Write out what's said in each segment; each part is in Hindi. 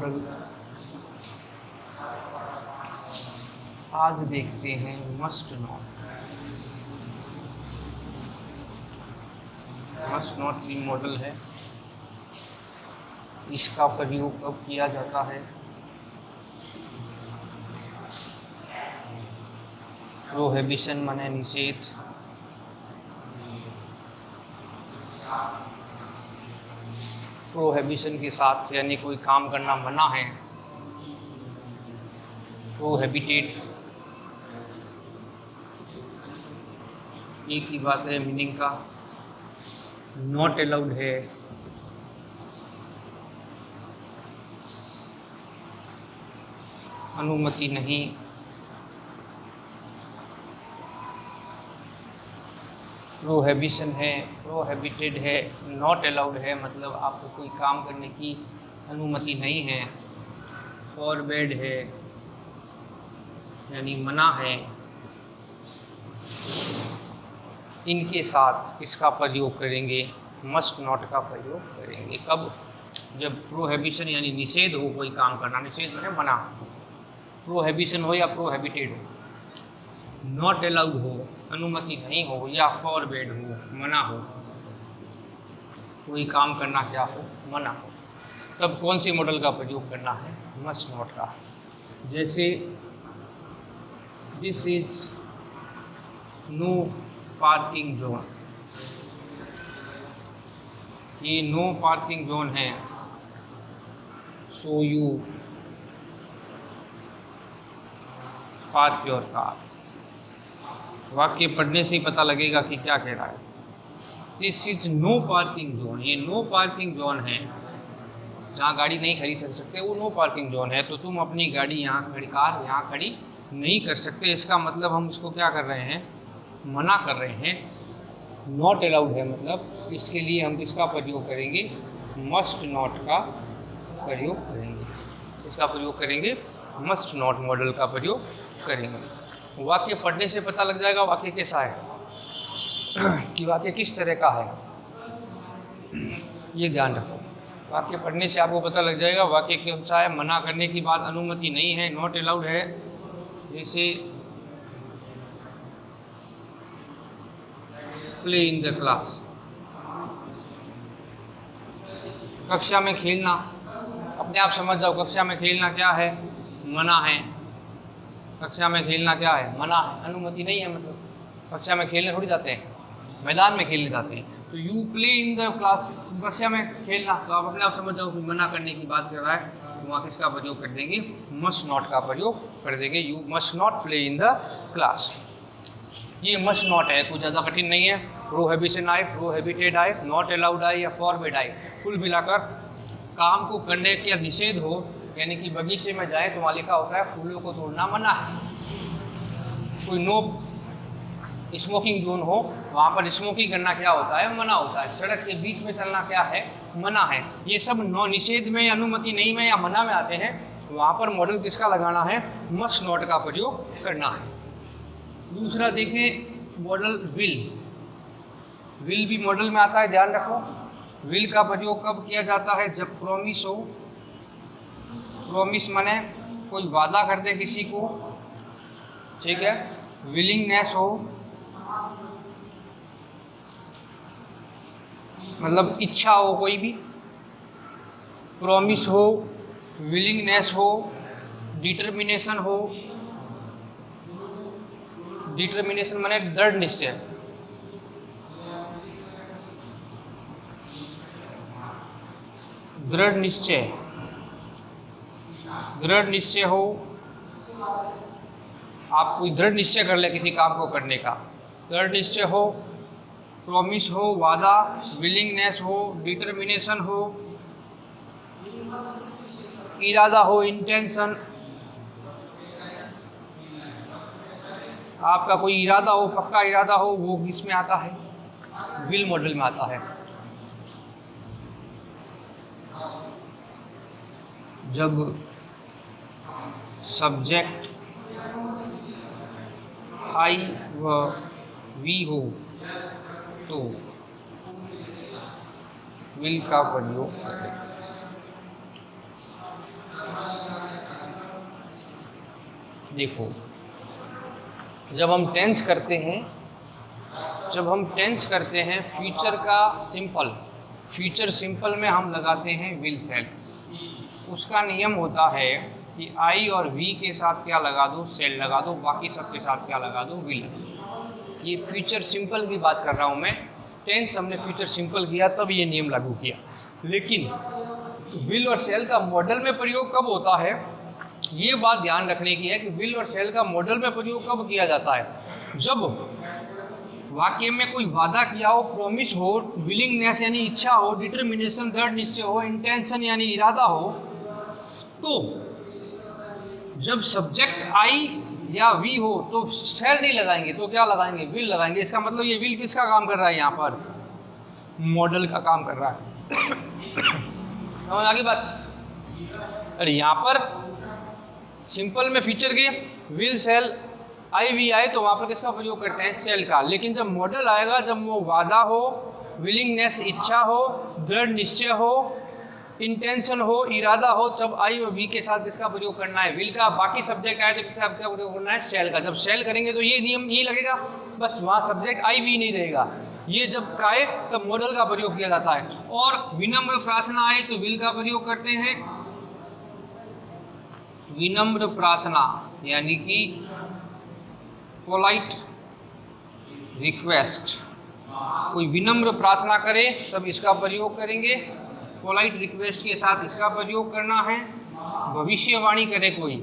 मॉडल। आज देखते हैं मस्ट नॉट। मस्ट नॉट भी मॉडल है। इसका प्रयोग कब किया जाता है? प्रोहिबिशन माने निषेध। प्रोहिबिशन के साथ यानी कोई काम करना मना है। प्रोहिबिटेड एक ही बात है मीनिंग का। नॉट अलाउड है। अनुमति नहीं। प्रोहिबिशन है, प्रोहिबिटेड है, नॉट अलाउड है, मतलब आपको कोई काम करने की अनुमति नहीं है। फॉरबेड है यानी मना है। इनके साथ इसका प्रयोग करेंगे, मस्ट नॉट का प्रयोग करेंगे। कब? जब प्रोहिबिशन यानी निषेध हो कोई काम करना। निषेध माने मना। प्रोहिबिशन हो या प्रोहिबिटेड हो। नॉट अलाउड हो, अनुमति नहीं हो, या फॉरबेड हो, मना हो। कोई काम करना क्या हो? मना हो। तब कौन से मॉडल का प्रयोग करना है? मस्ट नॉट का। जैसे this is no parking zone. ये नो पार्किंग जोन है। So you park your car. वाक्य पढ़ने से ही पता लगेगा कि क्या कह रहा है। This is no parking zone. ये नो पार्किंग जोन है, जहाँ गाड़ी नहीं खड़ी कर सकते, वो नो पार्किंग जोन है। तो तुम अपनी गाड़ी यहाँ खड़ी, कार यहाँ खड़ी नहीं कर सकते। इसका मतलब हम इसको क्या कर रहे हैं? मना कर रहे हैं। नॉट अलाउड है, मतलब इसके लिए हम किसका प्रयोग करेंगे? मस्ट नॉट का प्रयोग करेंगे। इसका प्रयोग करेंगे, मस्ट नॉट मॉडल का प्रयोग करेंगे। वाक्य पढ़ने से पता लग जाएगा वाक्य कैसा है कि वाक्य किस तरह का है। ये ध्यान रखो, वाक्य पढ़ने से आपको पता लग जाएगा वाक्य कैसा है। मना करने की बात, अनुमति नहीं है, नॉट अलाउड है। जैसे प्ले इन द क्लास, कक्षा में खेलना। अपने आप समझ जाओ, कक्षा में खेलना क्या है? मना है। कक्षा में खेलना क्या है? मना है, अनुमति नहीं है। मतलब कक्षा में खेलने थोड़ी जाते हैं, मैदान में खेलने जाते हैं। तो you play in the class, कक्षा में खेलना। तो आप अपने आप समझ जाओ कि मना करने की बात कर रहा है। तो वहाँ किसका प्रयोग कर देंगे? मस्ट नॉट का प्रयोग कर देंगे। You must not play in the class. ये मस्ट नॉट है, कुछ ज़्यादा कठिन नहीं है। प्रोहिबिशन आए, प्रोहिबिटेड आए, नॉट अलाउड आए या फॉरबिड आए, कुल मिलाकर काम को करने का निषेध हो, यानी कि बगीचे में जाए तो वहाँ लिखा होता है फूलों को तोड़ना मना है। कोई नो स्मोकिंग जोन हो, वहाँ पर स्मोकिंग करना क्या होता है? मना होता है। सड़क के बीच में चलना क्या है? मना है। ये सब नो निषेध में, अनुमति नहीं में या मना में आते हैं। वहाँ पर मॉडल किसका लगाना है? मस्ट नॉट का प्रयोग करना है। दूसरा देखें मॉडल विल। विल भी मॉडल में आता है, ध्यान रखो। विल का प्रयोग कब किया जाता है? जब प्रॉमिस हो। प्रॉमिस माने कोई वादा कर दे किसी को, ठीक है। विलिंगनेस हो, मतलब इच्छा हो कोई भी। प्रॉमिस हो, विलिंगनेस हो, डिटर्मिनेशन हो। डिटर्मिनेशन माने दृढ़ निश्चय। दृढ़ निश्चय, दृढ़ निश्चय हो। आप कोई दृढ़ निश्चय कर ले किसी काम को करने का, दृढ़ निश्चय हो। प्रॉमिस हो, वादा। विलिंगनेस हो, डिटर्मिनेशन हो। इरादा हो, इंटेंशन। आपका कोई इरादा हो, पक्का इरादा हो, वो किस में आता है? विल मॉडल में आता है। जब सब्जेक्ट आई व वी हो तो विल का प्रयोग करें। देखो, जब हम टेंस करते हैं फ्यूचर का सिंपल, फ्यूचर सिंपल में हम लगाते हैं विल सेल। उसका नियम होता है कि आई और वी के साथ क्या लगा दो, सेल लगा दो, बाकी सब के साथ क्या लगा दो, विल। ये फ्यूचर सिंपल की बात कर रहा हूँ मैं। टेंस हमने फ्यूचर सिंपल किया तब ये नियम लागू किया। लेकिन विल और सेल का मॉडल में प्रयोग कब होता है, ये बात ध्यान रखने की है कि विल और सेल का मॉडल में प्रयोग कब किया जाता है, जब वाक्य में कोई वादा किया हो, प्रॉमिस हो, विलिंगनेस यानी इच्छा हो, डिटर्मिनेशन दृढ़ निश्चय हो, इंटेंशन यानी इरादा हो। तो जब सब्जेक्ट आई या वी हो तो सेल नहीं लगाएंगे, तो क्या लगाएंगे, विल लगाएंगे। इसका मतलब ये विल किसका काम कर रहा है, यहाँ पर मॉडल का काम कर रहा है। समझ आगे बात। अरे यहाँ पर सिंपल में फीचर के विल सेल आई वी आए तो वहाँ पर किसका प्रयोग करते हैं, सेल का। लेकिन जब मॉडल आएगा, जब वो वादा हो, विलिंगनेस इच्छा हो, दृढ़ निश्चय हो, इंटेंशन हो, इरादा हो, तब आई और वी के साथ किसका प्रयोग करना है, विल का। बाकी सब्जेक्ट आए तो किसका प्रयोग करना है, सेल का। जब सेल करेंगे तो ये नियम ये लगेगा, बस वहाँ सब्जेक्ट आई वी नहीं रहेगा। ये जब आए तब मॉडल का प्रयोग किया जाता है। और विनम्र प्रार्थना आए तो विल का प्रयोग करते हैं। विनम्र प्रार्थना यानी कि पोलाइट रिक्वेस्ट, कोई विनम्र प्रार्थना करे तब इसका प्रयोग करेंगे। पोलाइट रिक्वेस्ट के साथ इसका प्रयोग करना है। भविष्यवाणी करे कोई,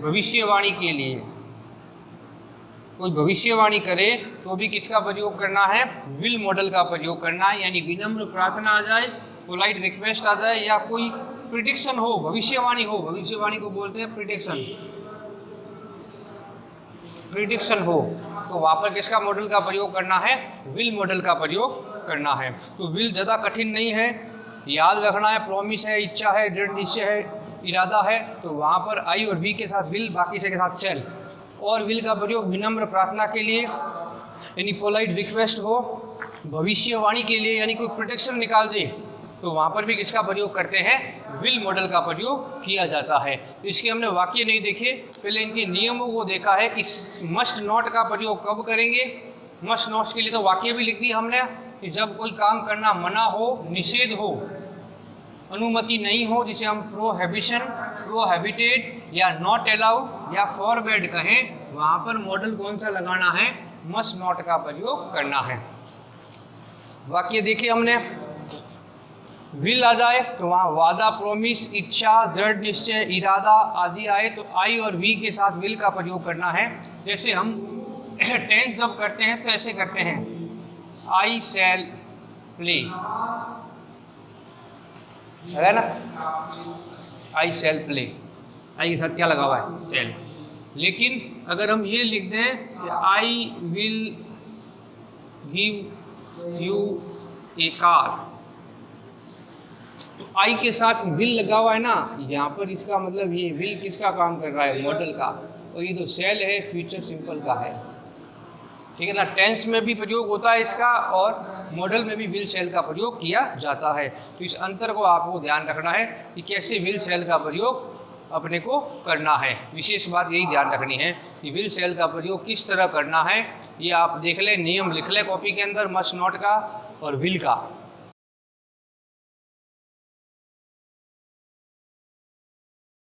भविष्यवाणी के लिए कोई भविष्यवाणी करे तो भी किसका प्रयोग करना है, विल मॉडल का प्रयोग करना है। यानी विनम्र प्रार्थना आ जाए, पोलाइट रिक्वेस्ट आ जाए, या कोई प्रिडिक्शन हो, भविष्यवाणी हो, भविष्यवाणी को बोलते हैं प्रिडिक्शन, प्रिडिक्शन हो, तो वहाँ पर किसका मॉडल का प्रयोग करना है, विल मॉडल का प्रयोग करना है। तो विल ज़्यादा कठिन नहीं है, याद रखना है। प्रॉमिस है, इच्छा है, दृढ़ निश्चय है, इरादा है, तो वहाँ पर आई और वी के साथ विल, बाकी से के साथ सेल। और विल का प्रयोग विनम्र प्रार्थना के लिए यानी पोलाइट रिक्वेस्ट हो, भविष्यवाणी के लिए यानी कोई प्रोटेक्शन निकाल दे तो वहाँ पर भी किसका प्रयोग करते हैं, विल मॉडल का प्रयोग किया जाता है। इसके हमने वाक्य नहीं देखे, पहले इनके नियमों को देखा है कि मस्ट नॉट का प्रयोग कब करेंगे। मस्ट नॉट के लिए तो वाक्य भी लिख दिया हमने कि जब कोई काम करना मना हो, निषेध हो, अनुमति नहीं हो, जिसे हम प्रोहिबिशन, प्रोहिबिटेड या नॉट अलाउड या फॉरबेड कहें, वहाँ पर मॉडल कौन सा लगाना है, मस्ट नॉट का प्रयोग करना है। वाक्य देखे हमने, विल आ जाए तो वहाँ वादा, प्रॉमिस, इच्छा, दृढ़ निश्चय, इरादा आदि आए तो आई और वी के साथ विल का प्रयोग करना है। जैसे हम टेंस जब करते हैं तो ऐसे करते हैं, आई शैल प्ले, है ना, आई शैल प्ले, आई के साथ क्या लगा हुआ है, सेल। लेकिन अगर हम ये लिख दें कि I will give U A car, तो आई के साथ विल लगा हुआ है ना, यहाँ पर इसका मतलब ये विल किसका काम कर रहा है, मॉडल का। और ये तो सेल है, फ्यूचर सिंपल का है, ठीक है ना। टेंस में भी प्रयोग होता है इसका और मॉडल में भी विल सेल का प्रयोग किया जाता है। तो इस अंतर को आपको ध्यान रखना है कि कैसे विल सेल का प्रयोग अपने को करना है। विशेष बात यही ध्यान रखनी है कि विल सेल का प्रयोग किस तरह करना है। ये आप देख लें, नियम लिख लें कॉपी के अंदर, मस्ट नॉट का और विल का।